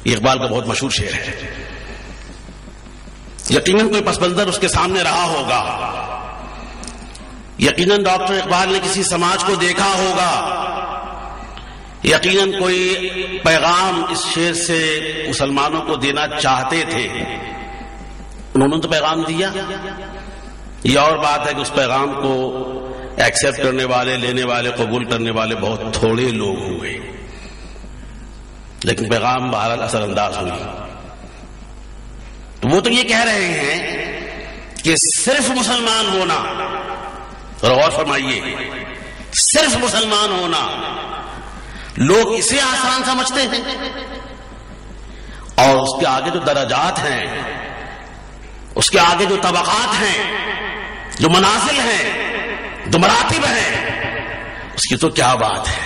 یہ اقبال کا بہت مشہور شعر ہے. یقیناً کوئی پس منظر اس کے سامنے رہا ہوگا. یقیناً ڈاکٹر اقبال نے کسی سماج کو دیکھا ہوگا. یقیناً کوئی پیغام اس شعر سے مسلمانوں کو دینا چاہتے تھے. انہوں نے تو پیغام دیا. یہ اور بات ہے کہ اس پیغام کو ایکسپٹ کرنے والے, لینے والے, قبول کرنے والے بہت تھوڑے لوگ ہوئے, لیکن پیغام بہرحال اثر انداز ہوئی. تو وہ تو یہ کہہ رہے ہیں کہ صرف مسلمان ہونا, اور غور فرمائیے, صرف مسلمان ہونا, لوگ اسے آسان سمجھتے ہیں, اور اس کے آگے جو درجات ہیں, اس کے آگے جو طبقات ہیں, جو منازل ہیں, جو مراتب ہیں, اس کی تو کیا بات ہے.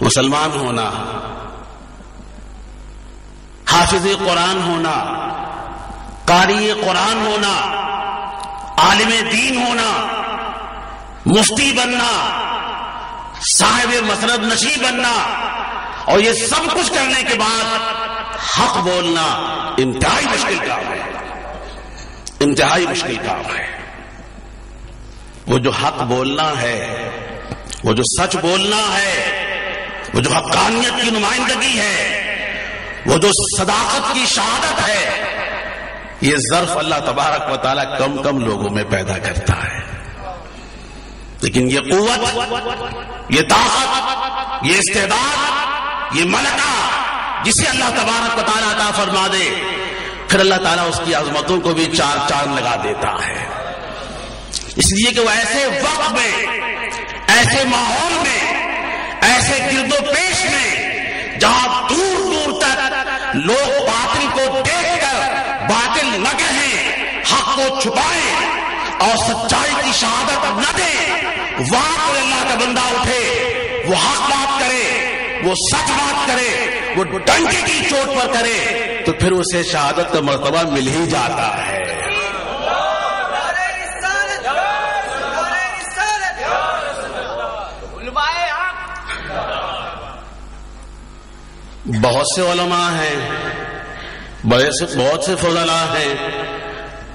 مسلمان ہونا, حافظ قرآن ہونا, قاری قرآن ہونا, عالم دین ہونا, مفتی بننا, صاحب مسند نشی بننا, اور یہ سب کچھ کرنے کے بعد حق بولنا انتہائی مشکل کام ہے. انتہائی مشکل کام ہے. وہ جو حق بولنا ہے, وہ جو سچ بولنا ہے, وہ جو حقانیت کی نمائندگی ہے, وہ جو صداقت کی شہادت ہے, یہ ظرف اللہ تبارک و تعالیٰ کم کم لوگوں میں پیدا کرتا ہے. لیکن یہ قوت, یہ طاقت, یہ استعداد, یہ ملکہ جسے اللہ تبارک و تعالیٰ عطا فرما دے, پھر اللہ تعالیٰ اس کی عظمتوں کو بھی چار چاند لگا دیتا ہے. اس لیے کہ وہ ایسے وقت میں, ایسے ماحول میں, ایسے گرد و پیش میں, جہاں دور دور تک لوگ باطل کو دیکھ کر باطل نہ کہیں, حق کو چھپائیں اور سچائی کی شہادت نہ دیں, وہاں پر اللہ کا بندہ اٹھے, وہ حق بات کرے, وہ سچ بات کرے, وہ ڈنڈے کی چوٹ پر کرے, تو پھر اسے شہادت کا مرتبہ مل ہی جاتا ہے. بہت سے علماء ہیں, بہت سے فضلاء ہیں,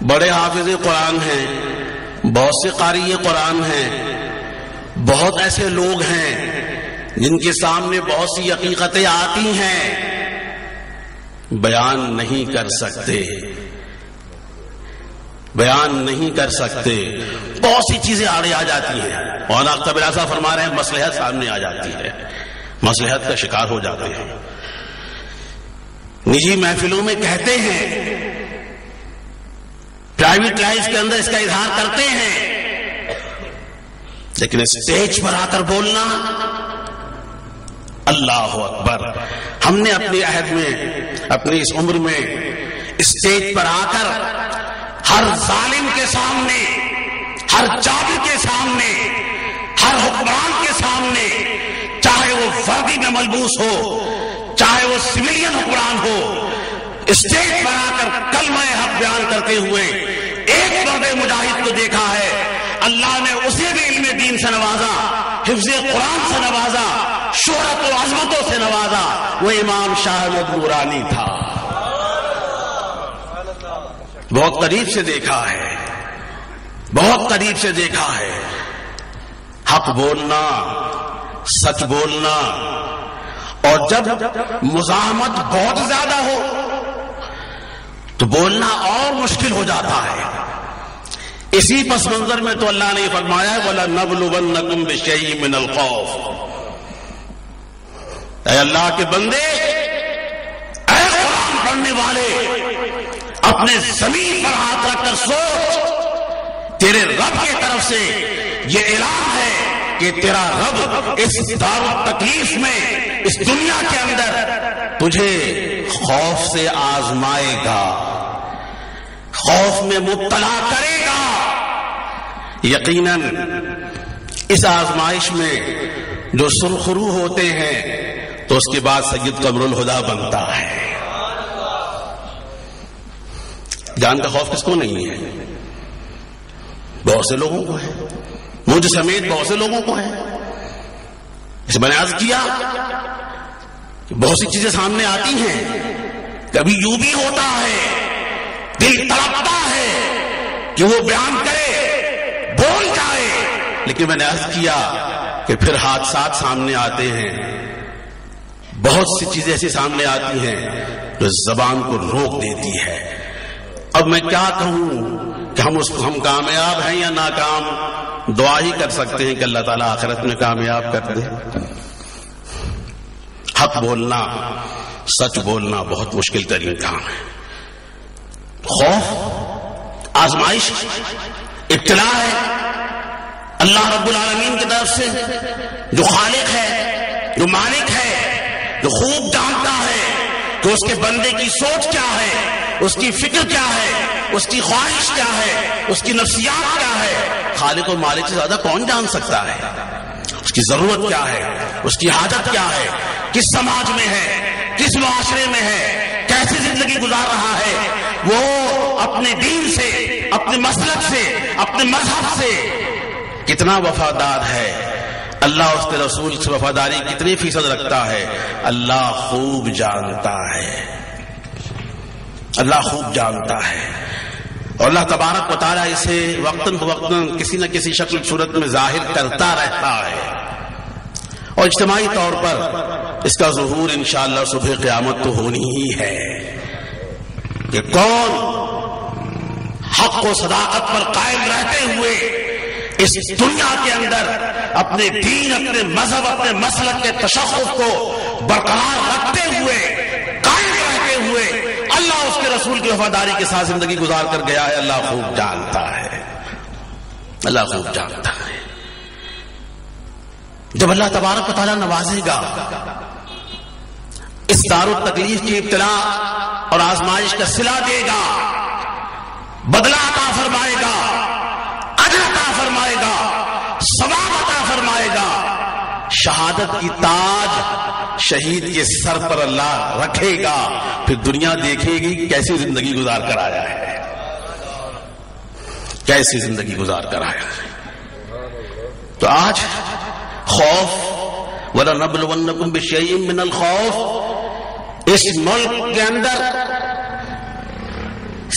بڑے حافظ قرآن ہیں, بہت سے قاری قرآن ہیں, بہت ایسے لوگ ہیں جن کے سامنے بہت سی حقیقتیں آتی ہیں, بیان نہیں کر سکتے, بیان نہیں کر سکتے. بہت سی چیزیں آڑے آ جاتی ہیں, اور اختر براسا فرما رہے ہیں مصلحت سامنے آ جاتی ہے, مصلحت کا شکار ہو جاتے ہیں. نجی محفلوں میں کہتے ہیں, پرائیویٹ لائف کے اندر اس کا اظہار کرتے ہیں, لیکن اسٹیج پر آ کر بولنا, اللہ اکبر. ہم نے اپنے عہد میں, اپنی اس عمر میں اسٹیج پر آ کر ہر ظالم کے سامنے, ہر جابر کے سامنے, ہر حکمران کے سامنے, چاہے وہ وردی میں ملبوس ہو, چاہے وہ سویلین حکمران ہو, اسٹیج پر آ کر کلمہ حق بیان کرتے ہوئے ایک مرد مجاہد کو دیکھا ہے. اللہ نے اسے بھی علم دین سے نوازا, حفظ قرآن سے نوازا, شہرت و عظمتوں سے نوازا. وہ امام شاہ احمد نورانی تھا. بہت قریب سے دیکھا ہے, بہت قریب سے دیکھا ہے. حق بولنا, سچ بولنا, اور جب مزاحمت بہت زیادہ ہو تو بولنا اور مشکل ہو جاتا ہے. اسی پس منظر میں تو اللہ نے فرمایا وَلَنَبْلُوَنَّكُمْ بِشَيْءٍ مِّنَ الْخَوْفِ. اے اللہ کے بندے, اے قرآن پڑھنے والے, اپنے زمین پر ہاتھ رکھ کر سوچ, تیرے رب کی طرف سے یہ اعلان ہے کہ تیرا رب اس دار التکلیف میں, اس دنیا کے اندر تجھے خوف سے آزمائے گا, خوف میں مبتلا کرے گا. یقیناً اس آزمائش میں جو سرخرو ہوتے ہیں تو اس کے بعد سید قمر الہدیٰ بنتا ہے. جان کا خوف کس کو نہیں ہے؟ بہت سے لوگوں کو ہے, مجھ سمیت بہت سے لوگوں کو ہے. اس میں نے عرض کیا بہت سی چیزیں سامنے آتی ہیں، کبھی یوں بھی ہوتا ہے دل تڑپتا ہے کہ وہ بیان کرے، بول جائے، لیکن میں نے عرض کیا کہ پھر حادثات سامنے آتے ہیں، بہت سی چیزیں ایسی سامنے آتی ہیں جو زبان کو روک دیتی ہے۔ اب میں کیا کہوں کہ ہم کامیاب ہیں یا ناکام؟ دعا ہی کر سکتے ہیں کہ اللہ تعالیٰ آخرت میں کامیاب کر دے۔ حق بولنا، سچ بولنا بہت مشکل ترین کام ہے۔ خوف آزمائش، ابتلا ہے اللہ رب العالمین کی طرف سے، جو خالق ہے، جو مالک ہے، جو خوب جانتا ہے کہ اس کے بندے کی سوچ کیا ہے، اس کی فکر کیا ہے، اس کی خواہش کیا ہے، اس کی نفسیات کیا ہے۔ خالق و مالک سے زیادہ کون جان سکتا ہے؟ اس کی ضرورت کیا ہے، اس کی حاجت کیا ہے، کس سماج میں ہے، کس معاشرے میں ہے، کیسی زندگی گزار رہا ہے، وہ اپنے دین سے، اپنے مسلک سے، اپنے مذہب سے کتنا وفادار ہے، اللہ اس کے رسول سے وفاداری کتنی فیصد رکھتا ہے، اللہ خوب جانتا ہے، اللہ خوب جانتا ہے۔ اور اللہ تبارک و تعالیٰ اسے وقتاً فوقتاً کسی نہ کسی شکل صورت میں ظاہر کرتا رہتا ہے، اور اجتماعی طور پر اس کا ظہور انشاءاللہ صبح قیامت تو ہونی ہی ہے کہ کون حق و صداقت پر قائم رہتے ہوئے اس دنیا کے اندر اپنے دین، اپنے مذہب، اپنے مسلک کے تشخص کو برقرار رکھتے ہوئے، قائم رہتے ہوئے اللہ اس کے رسول کی وفاداری کے ساتھ زندگی گزار کر گیا ہے۔ اللہ خوب جانتا ہے، اللہ خوب جانتا ہے۔ جب اللہ تبارک و تعالیٰ نوازے گا، اس دار التکلیف کی ابتلا اور آزمائش کا صلہ دے گا، بدلہ عطا فرمائے گا، اجر عطا فرمائے گا، ثواب عطا فرمائے گا، شہادت کی تاج شہید کے سر پر اللہ رکھے گا، پھر دنیا دیکھے گی کیسی زندگی گزار کر آیا ہے، کیسی زندگی گزار کر آیا ہے۔ تو آج خوف، وَلَنَبْلُوَنَّكُمْ بِشَيْءٍ مِّنَ الْخَوْفِ، اس ملک کے اندر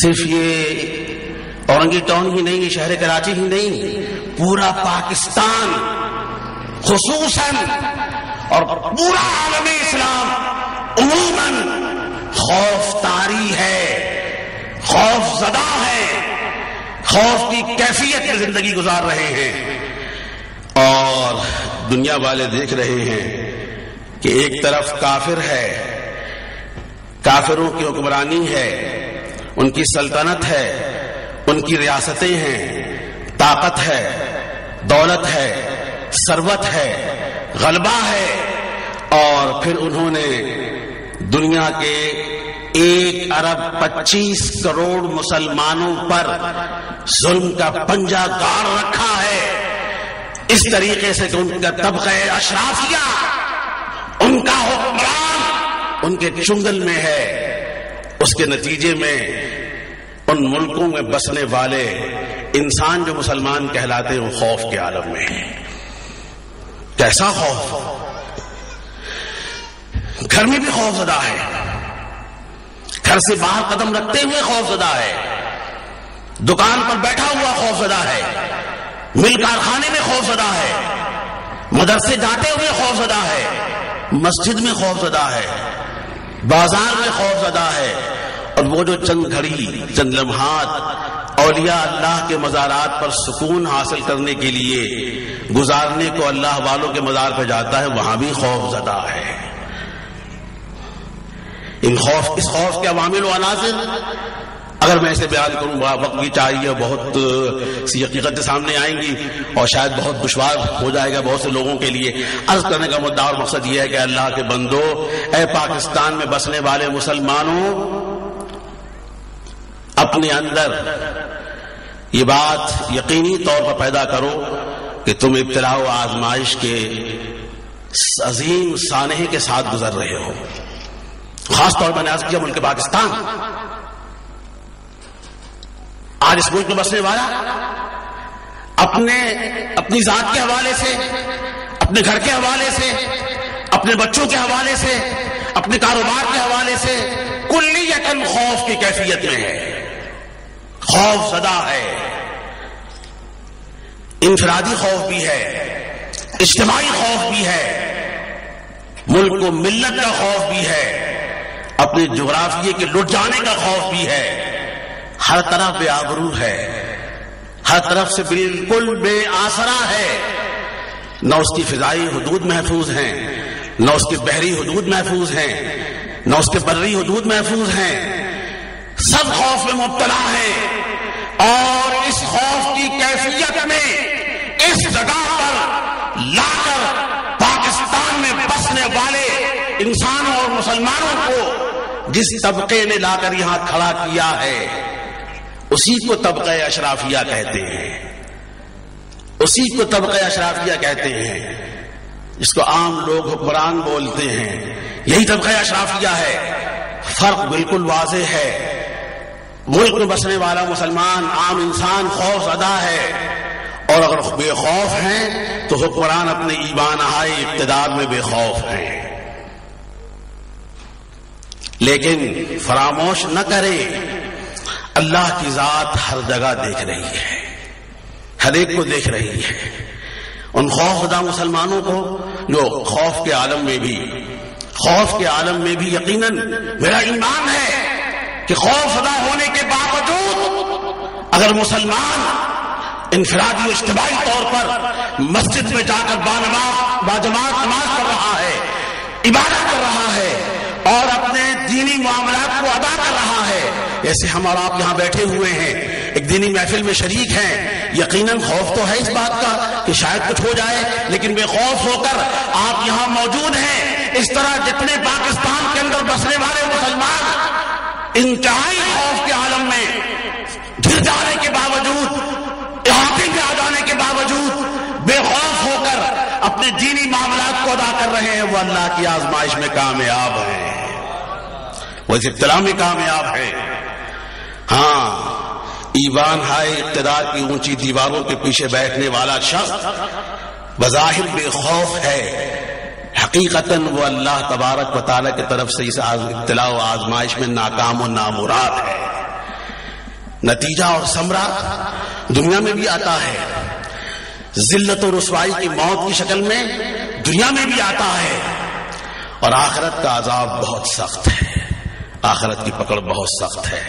صرف یہ اورنگی ٹاؤن ہی نہیں، شہر کراچی ہی نہیں، پورا پاکستان خصوصاً اور پورا عالم اسلام عموماً خوف طاری ہے، خوف زدہ ہے، خوف کی کیفیت میں زندگی گزار رہے ہیں، اور دنیا والے دیکھ رہے ہیں کہ ایک طرف کافر ہے، کافروں کی حکمرانی ہے، ان کی سلطنت ہے، ان کی ریاستیں ہیں، طاقت ہے، دولت ہے، ثروت ہے، غلبہ ہے، اور پھر انہوں نے دنیا کے 1.25 ارب مسلمانوں پر ظلم کا پنجہ گاڑ رکھا ہے، اس طریقے سے کہ ان کا طبقہ اشرافیہ، ان کا حکمران ان کے چنگل میں ہے، اس کے نتیجے میں ان ملکوں میں بسنے والے انسان جو مسلمان کہلاتے ہیں وہ خوف کے عالم میں ہیں۔ کیسا خوف؟ گھر میں بھی خوف زدہ ہے، گھر سے باہر قدم رکھتے ہوئے خوف زدہ ہے، دکان پر بیٹھا ہوا خوف زدہ ہے، مل کارخانے میں خوف زدہ ہے، مدرسے جاتے ہوئے خوف زدہ ہے، مسجد میں خوف زدہ ہے، بازار میں خوف زدہ ہے، اور وہ جو چند گھڑی، چند لمحات اولیاء اللہ کے مزارات پر سکون حاصل کرنے کے لیے گزارنے کو اللہ والوں کے مزار پہ جاتا ہے، وہاں بھی خوف زدہ ہے۔ اس خوف کے عوامل و عناصر اگر میں اسے بیان کروں وقت بھی چاہیے، بہت سی حقیقتیں سامنے آئیں گی اور شاید بہت دشوار ہو جائے گا بہت سے لوگوں کے لیے۔ عرض کرنے کا مدعا اور مقصد یہ ہے کہ اللہ کے بندو، اے پاکستان میں بسنے والے مسلمانوں، اپنے اندر یہ بات یقینی طور پر پیدا کرو کہ تم ابتلا و آزمائش کے عظیم سانحے کے ساتھ گزر رہے ہو۔ خاص طور پر میں نے عرض کیا ملک پاکستان، آج اس ملک میں بسنے والا اپنی ذات کے حوالے سے، اپنے گھر کے حوالے سے، اپنے بچوں کے حوالے سے، اپنے کاروبار کے حوالے سے کلیتاً خوف کی کیفیت میں ہے، خوف زدہ ہے، انفرادی خوف بھی ہے، اجتماعی خوف بھی ہے، ملک و ملت کا خوف بھی ہے، اپنے جغرافیے کے لٹ جانے کا خوف بھی ہے، ہر طرف بے آبرو ہے، ہر طرف سے بالکل بے آسرا ہے، نہ اس کی فضائی حدود محفوظ ہیں، نہ اس کی بحری حدود محفوظ ہیں، نہ اس کے بری حدود محفوظ ہیں، سب خوف میں مبتلا ہیں، اور اس خوف کی کیفیت میں اس جگہ پر لا کر پاکستان میں بسنے والے انسانوں اور مسلمانوں کو جس طبقے نے لا کر یہاں کھڑا کیا ہے اسی کو طبقہ اشرافیہ کہتے ہیں، اسی کو طبقہ اشرافیہ کہتے ہیں، جس کو عام لوگ حکمران بولتے ہیں، یہی طبقہ اشرافیہ ہے۔ فرق بالکل واضح ہے، ملک میں بسنے والا مسلمان عام انسان خوف زدہ ہے، اور اگر بے خوف ہیں تو حکمران اپنے ایمان ہائے اقتدار میں بے خوف ہیں۔ لیکن فراموش نہ کرے اللہ کی ذات ہر جگہ دیکھ رہی ہے، ہر ایک کو دیکھ رہی ہے۔ ان خوف زدہ مسلمانوں کو جو خوف کے عالم میں بھی یقیناً میرا ایمان ہے کہ خوف زدہ ہونے کے باوجود اگر مسلمان انفرادی و اجتماعی طور پر مسجد میں جا کر باجماعت نماز پڑھ رہا ہے، عبادت کر رہا ہے اور اپنے دینی معاملات کو ادا کر رہا ہے، جیسے ہم اور آپ یہاں بیٹھے ہوئے ہیں ایک دینی محفل میں شریک ہیں، یقیناً خوف تو ہے اس بات کا کہ شاید کچھ ہو جائے، لیکن بے خوف ہو کر آپ یہاں موجود ہیں۔ اس طرح جتنے پاکستان کے اندر بسنے والے مسلمان انتہائی خوف کے عالم میں گر جانے کے باوجود، احاطے میں آ جانے کے باوجود بے خوف ہو کر اپنے دینی معاملات کو ادا کر رہے ہیں، وہ اللہ کی آزمائش میں کامیاب ہیں، وہ اس ابتلا میں کامیاب ہیں۔ ہاں، ایوان ہائے اقتدار کی اونچی دیواروں کے پیچھے بیٹھنے والا شخص بظاہر بے خوف ہے، حقیقتاً وہ اللہ تبارک و تعالیٰ کی طرف سے اس ابتلا و آزمائش میں ناکام و نامراد ہے۔ نتیجہ اور ثمرہ دنیا میں بھی آتا ہے، ذلت و رسوائی کی موت کی شکل میں دنیا میں بھی آتا ہے، اور آخرت کا عذاب بہت سخت ہے، آخرت کی پکڑ بہت سخت ہے،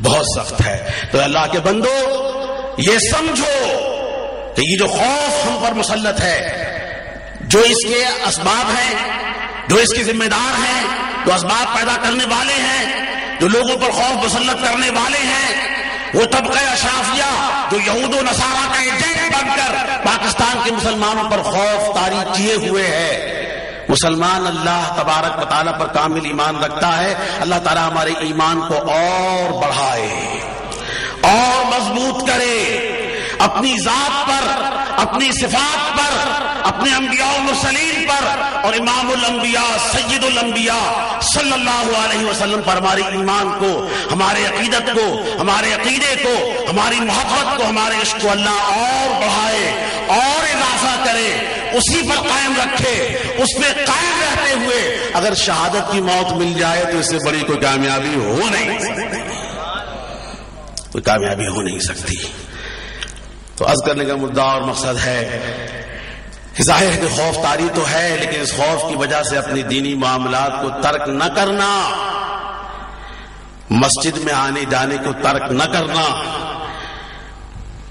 بہت سخت ہے۔ تو اللہ کے بندو یہ سمجھو کہ یہ جو خوف ہم پر مسلط ہے، جو اس کے اسباب ہیں، جو اس کے ذمہ دار ہیں، جو اسباب پیدا کرنے والے ہیں، جو لوگوں پر خوف مسلط کرنے والے ہیں، وہ طبقہ اشرافیہ جو یہود و نصارہ کا ایجنٹ بن کر پاکستان کے مسلمانوں پر خوف طاری کیے ہوئے ہے۔ مسلمان اللہ تبارک و تعالیٰ پر کامل ایمان رکھتا ہے، اللہ تعالیٰ ہمارے ایمان کو اور بڑھائے اور مضبوط کرے، اپنی ذات پر، اپنی صفات پر، اپنے انبیاء و مرسلین پر اور امام الانبیاء سید الانبیاء صلی اللہ علیہ وسلم پر ہمارے ایمان کو، ہمارے عقیدت کو، ہمارے عقیدے کو، ہماری محبت کو، ہمارے عشق کو اللہ اور بڑھائے اور اضافہ کرے، اسی پر قائم رکھے، اس پہ قائم رہتے ہوئے اگر شہادت کی موت مل جائے تو اس سے بڑی کوئی کامیابی ہو نہیں سکتی، کوئی کامیابی ہو نہیں سکتی۔ تو عرض کرنے کا مدعا اور مقصد ہے کہ ظاہر ہے کہ خوف طاری تو ہے، لیکن اس خوف کی وجہ سے اپنی دینی معاملات کو ترک نہ کرنا، مسجد میں آنے جانے کو ترک نہ کرنا،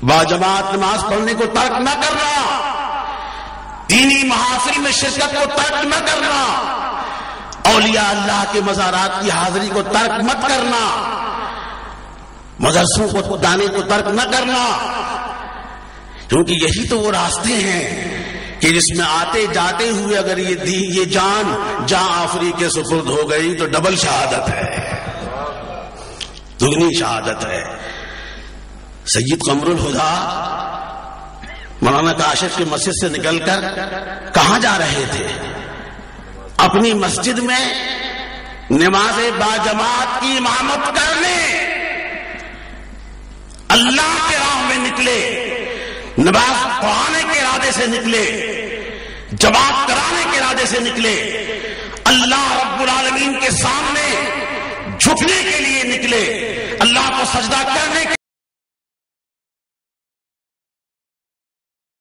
باجماعت نماز پڑھنے کو ترک نہ کرنا، دینی محافل میں شرکت کو ترک نہ کرنا، اولیاء اللہ کے مزارات کی حاضری کو ترک مت کرنا، مدرسوں کو جانے کو ترک نہ کرنا، کیونکہ یہی تو وہ راستے ہیں کہ جس میں آتے جاتے ہوئے اگر یہ جان جہاں آفری کے سپرد ہو گئی تو ڈبل شہادت ہے، دگنی شہادت ہے۔ سید قمر الہدیٰ مولانا کاشف کی مسجد سے نکل کر کہاں جا رہے تھے؟ اپنی مسجد میں نماز باجماعت کی امامت کرنے اللہ کے راہ میں نکلے، نماز پڑھانے کے ارادے سے نکلے، جماعت کرانے کے ارادے سے نکلے۔ اللہ رب العالمین کے سامنے جھکنے کے لیے نکلے، اللہ کو سجدہ کرنے